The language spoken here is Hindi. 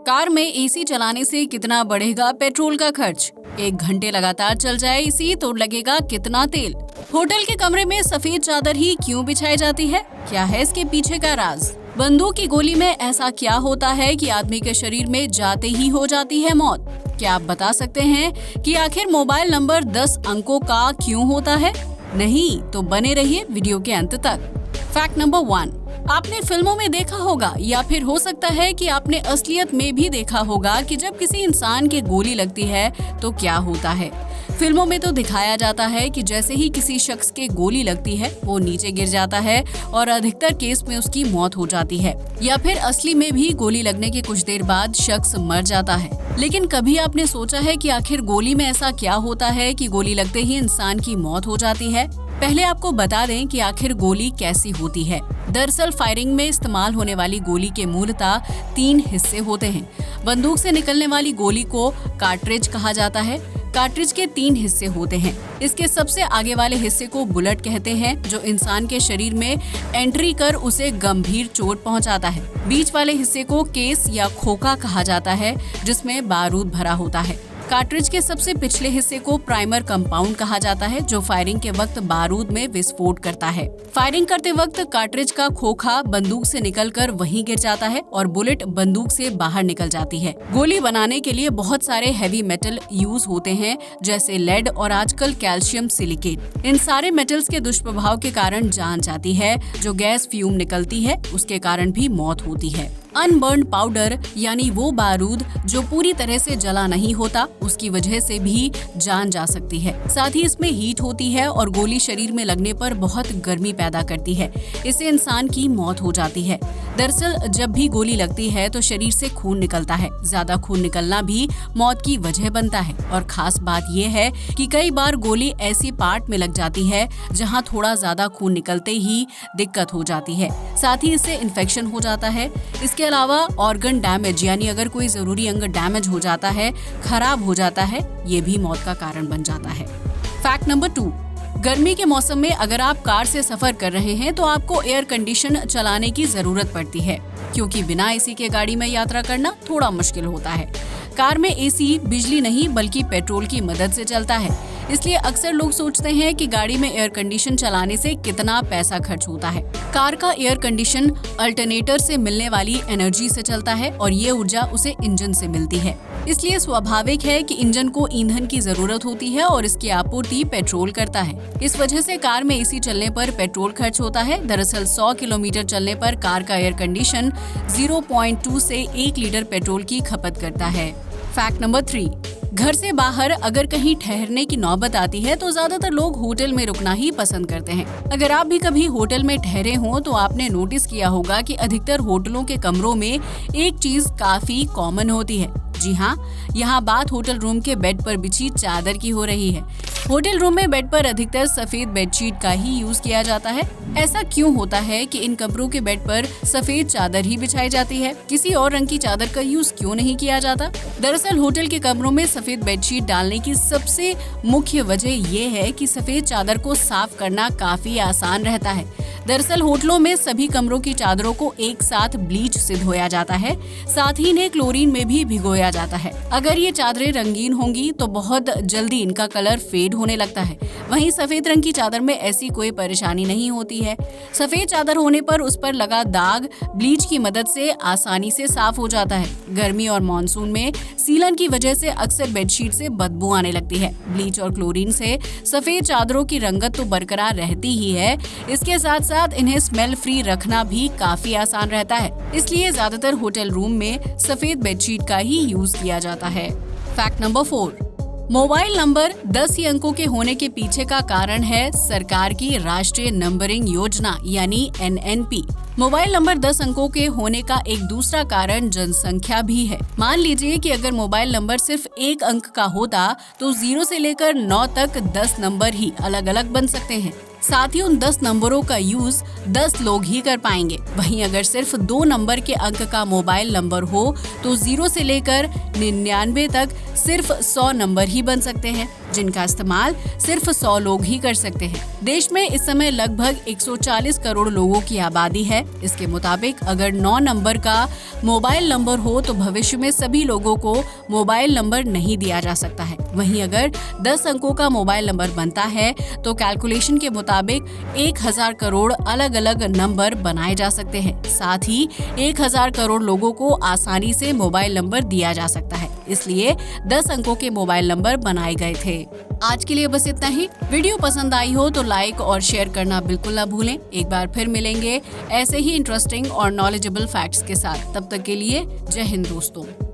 कार में एसी चलाने से कितना बढ़ेगा पेट्रोल का खर्च? 1 घंटे लगातार चल जाए एसी तो लगेगा कितना तेल? होटल के कमरे में सफेद चादर ही क्यों बिछाई जाती है? क्या है इसके पीछे का राज? बंदूक की गोली में ऐसा क्या होता है कि आदमी के शरीर में जाते ही हो जाती है मौत? क्या आप बता सकते हैं कि आखिर मोबाइल नंबर 10 अंकों का क्यों होता है? नहीं तो बने रहिए वीडियो के अंत तक। फैक्ट नंबर 1, आपने फिल्मों में देखा होगा या फिर हो सकता है कि आपने असलियत में भी देखा होगा कि जब किसी इंसान के गोली लगती है तो क्या होता है। फिल्मों में तो दिखाया जाता है कि जैसे ही किसी शख्स के गोली लगती है वो नीचे गिर जाता है और अधिकतर केस में उसकी मौत हो जाती है, या फिर असली में भी गोली लगने के कुछ देर बाद शख्स मर जाता है। लेकिन कभी आपने सोचा है कि आखिर गोली में ऐसा क्या होता है कि गोली लगते ही इंसान की मौत हो जाती है? पहले आपको बता दें कि आखिर गोली कैसी होती है। दरअसल फायरिंग में इस्तेमाल होने वाली गोली के मूलतः 3 हिस्से होते हैं। बंदूक से निकलने वाली गोली को कार्ट्रिज कहा जाता है। कार्ट्रिज के 3 हिस्से होते हैं। इसके सबसे आगे वाले हिस्से को बुलेट कहते हैं, जो इंसान के शरीर में एंट्री कर उसे गंभीर चोट पहुंचाता है। बीच वाले हिस्से को केस या खोखा कहा जाता है, जिसमें बारूद भरा होता है। कार्ट्रिज के सबसे पिछले हिस्से को प्राइमर कंपाउंड कहा जाता है, जो फायरिंग के वक्त बारूद में विस्फोट करता है। फायरिंग करते वक्त कार्ट्रिज का खोखा बंदूक से निकलकर वहीं गिर जाता है और बुलेट बंदूक से बाहर निकल जाती है। गोली बनाने के लिए बहुत सारे हैवी मेटल यूज होते हैं, जैसे लेड और आजकल कैल्शियम सिलिकेट। इन सारे मेटल्स के दुष्प्रभाव के कारण जान जाती है। जो गैस फ्यूम निकलती है उसके कारण भी मौत होती है। अनबर्न पाउडर यानी वो बारूद जो पूरी तरह से जला नहीं होता, उसकी वजह से भी जान जा सकती है। साथ ही इसमें हीट होती है और गोली शरीर में लगने पर बहुत गर्मी पैदा करती है। इससे इंसान की मौत हो जाती है। दरअसल जब भी गोली लगती है तो शरीर से खून निकलता है। ज्यादा खून निकलना भी मौत की वजह बनता है। और खास बात यह है कि कई बार गोली ऐसी पार्ट में लग जाती है जहां थोड़ा ज्यादा खून निकलते ही दिक्कत हो जाती है। साथ ही इससे इन्फेक्शन हो जाता है। इसके अलावा ऑर्गन डैमेज यानी अगर कोई जरूरी अंग डैमेज हो जाता है, खराब हो जाता है, ये भी मौत का कारण बन जाता है। फैक्ट नंबर 2, गर्मी के मौसम में अगर आप कार से सफर कर रहे हैं तो आपको एयर कंडीशन चलाने की जरूरत पड़ती है, क्योंकि बिना एसी के गाड़ी में यात्रा करना थोड़ा मुश्किल होता है। कार में एसी बिजली नहीं बल्कि पेट्रोल की मदद से चलता है, इसलिए अक्सर लोग सोचते हैं कि गाड़ी में एयर कंडीशन चलाने से कितना पैसा खर्च होता है। कार का एयर कंडीशन अल्टरनेटर से मिलने वाली एनर्जी से चलता है और ये ऊर्जा उसे इंजन से मिलती है। इसलिए स्वाभाविक है कि इंजन को ईंधन की जरूरत होती है और इसकी आपूर्ति पेट्रोल करता है। इस वजह से कार में एसी चलने पर पेट्रोल खर्च होता है। दरअसल 100 किलोमीटर चलने पर कार का एयर कंडीशन 0.2 से 1 लीटर पेट्रोल की खपत करता है। फैक्ट नंबर 3, घर से बाहर अगर कहीं ठहरने की नौबत आती है तो ज्यादातर लोग होटल में रुकना ही पसंद करते हैं। अगर आप भी कभी होटल में ठहरे हों तो आपने नोटिस किया होगा कि अधिकतर होटलों के कमरों में एक चीज काफी कॉमन होती है। जी हाँ, यहाँ बात होटल रूम के बेड पर बिछी चादर की हो रही है। होटल रूम में बेड पर अधिकतर सफेद बेडशीट का ही यूज किया जाता है। ऐसा क्यों होता है कि इन कमरों के बेड पर सफेद चादर ही बिछाई जाती है? किसी और रंग की चादर का यूज क्यों नहीं किया जाता? दरअसल होटल के कमरों में सफेद बेडशीट डालने की सबसे मुख्य वजह ये है कि सफेद चादर को साफ करना काफी आसान रहता है। दरअसल होटलों में सभी कमरों की चादरों को एक साथ ब्लीच से धोया जाता है, साथ ही इन्हें क्लोरीन में भी भिगोया जाता है। अगर ये चादरें रंगीन होंगी तो बहुत जल्दी इनका कलर फेड होने लगता है। वहीं सफेद रंग की चादर में ऐसी कोई परेशानी नहीं होती है। सफेद चादर होने पर उस पर लगा दाग ब्लीच की मदद से आसानी से साफ हो जाता है। गर्मी और मानसून में सीलन की वजह से अक्सर बेडशीट से बदबू आने लगती है। ब्लीच और क्लोरीन से सफेद चादरों की रंगत तो बरकरार रहती ही है, इसके साथ साथ इन्हें स्मेल फ्री रखना भी काफी आसान रहता है। इसलिए ज्यादातर होटल रूम में सफेद बेडशीट का ही यूज किया जाता है। फैक्ट नंबर 4, मोबाइल नंबर 10 ही अंकों के होने के पीछे का कारण है सरकार की राष्ट्रीय नंबरिंग योजना यानी NNP। मोबाइल नंबर 10 अंकों के होने का एक दूसरा कारण जनसंख्या भी है। मान लीजिए कि अगर मोबाइल नंबर सिर्फ 1 अंक का होता तो 0 से लेकर 9 तक 10 नंबर ही अलग अलग बन सकते हैं। साथ ही उन 10 नंबरों का यूज 10 लोग ही कर पाएंगे। वहीं अगर सिर्फ 2 नंबर के अंक का मोबाइल नंबर हो तो 0 से लेकर 99 तक सिर्फ 100 नंबर ही बन सकते हैं। जिनका इस्तेमाल सिर्फ 100 लोग ही कर सकते हैं। देश में इस समय लगभग 140 करोड़ लोगों की आबादी है। इसके मुताबिक अगर 9 नंबर का मोबाइल नंबर हो तो भविष्य में सभी लोगों को मोबाइल नंबर नहीं दिया जा सकता है। वहीं अगर 10 अंकों का मोबाइल नंबर बनता है तो कैलकुलेशन के मुताबिक 1000 करोड़ अलग अलग नंबर बनाए जा सकते हैं। साथ ही 1000 करोड़ लोगों को आसानी से मोबाइल नंबर दिया जा सकता है, इसलिए 10 अंकों के मोबाइल नंबर बनाए गए थे। आज के लिए बस इतना ही। वीडियो पसंद आई हो तो लाइक और शेयर करना बिल्कुल ना भूलें। एक बार फिर मिलेंगे ऐसे ही इंटरेस्टिंग और नॉलेजेबल फैक्ट्स के साथ। तब तक के लिए जय हिंद दोस्तों।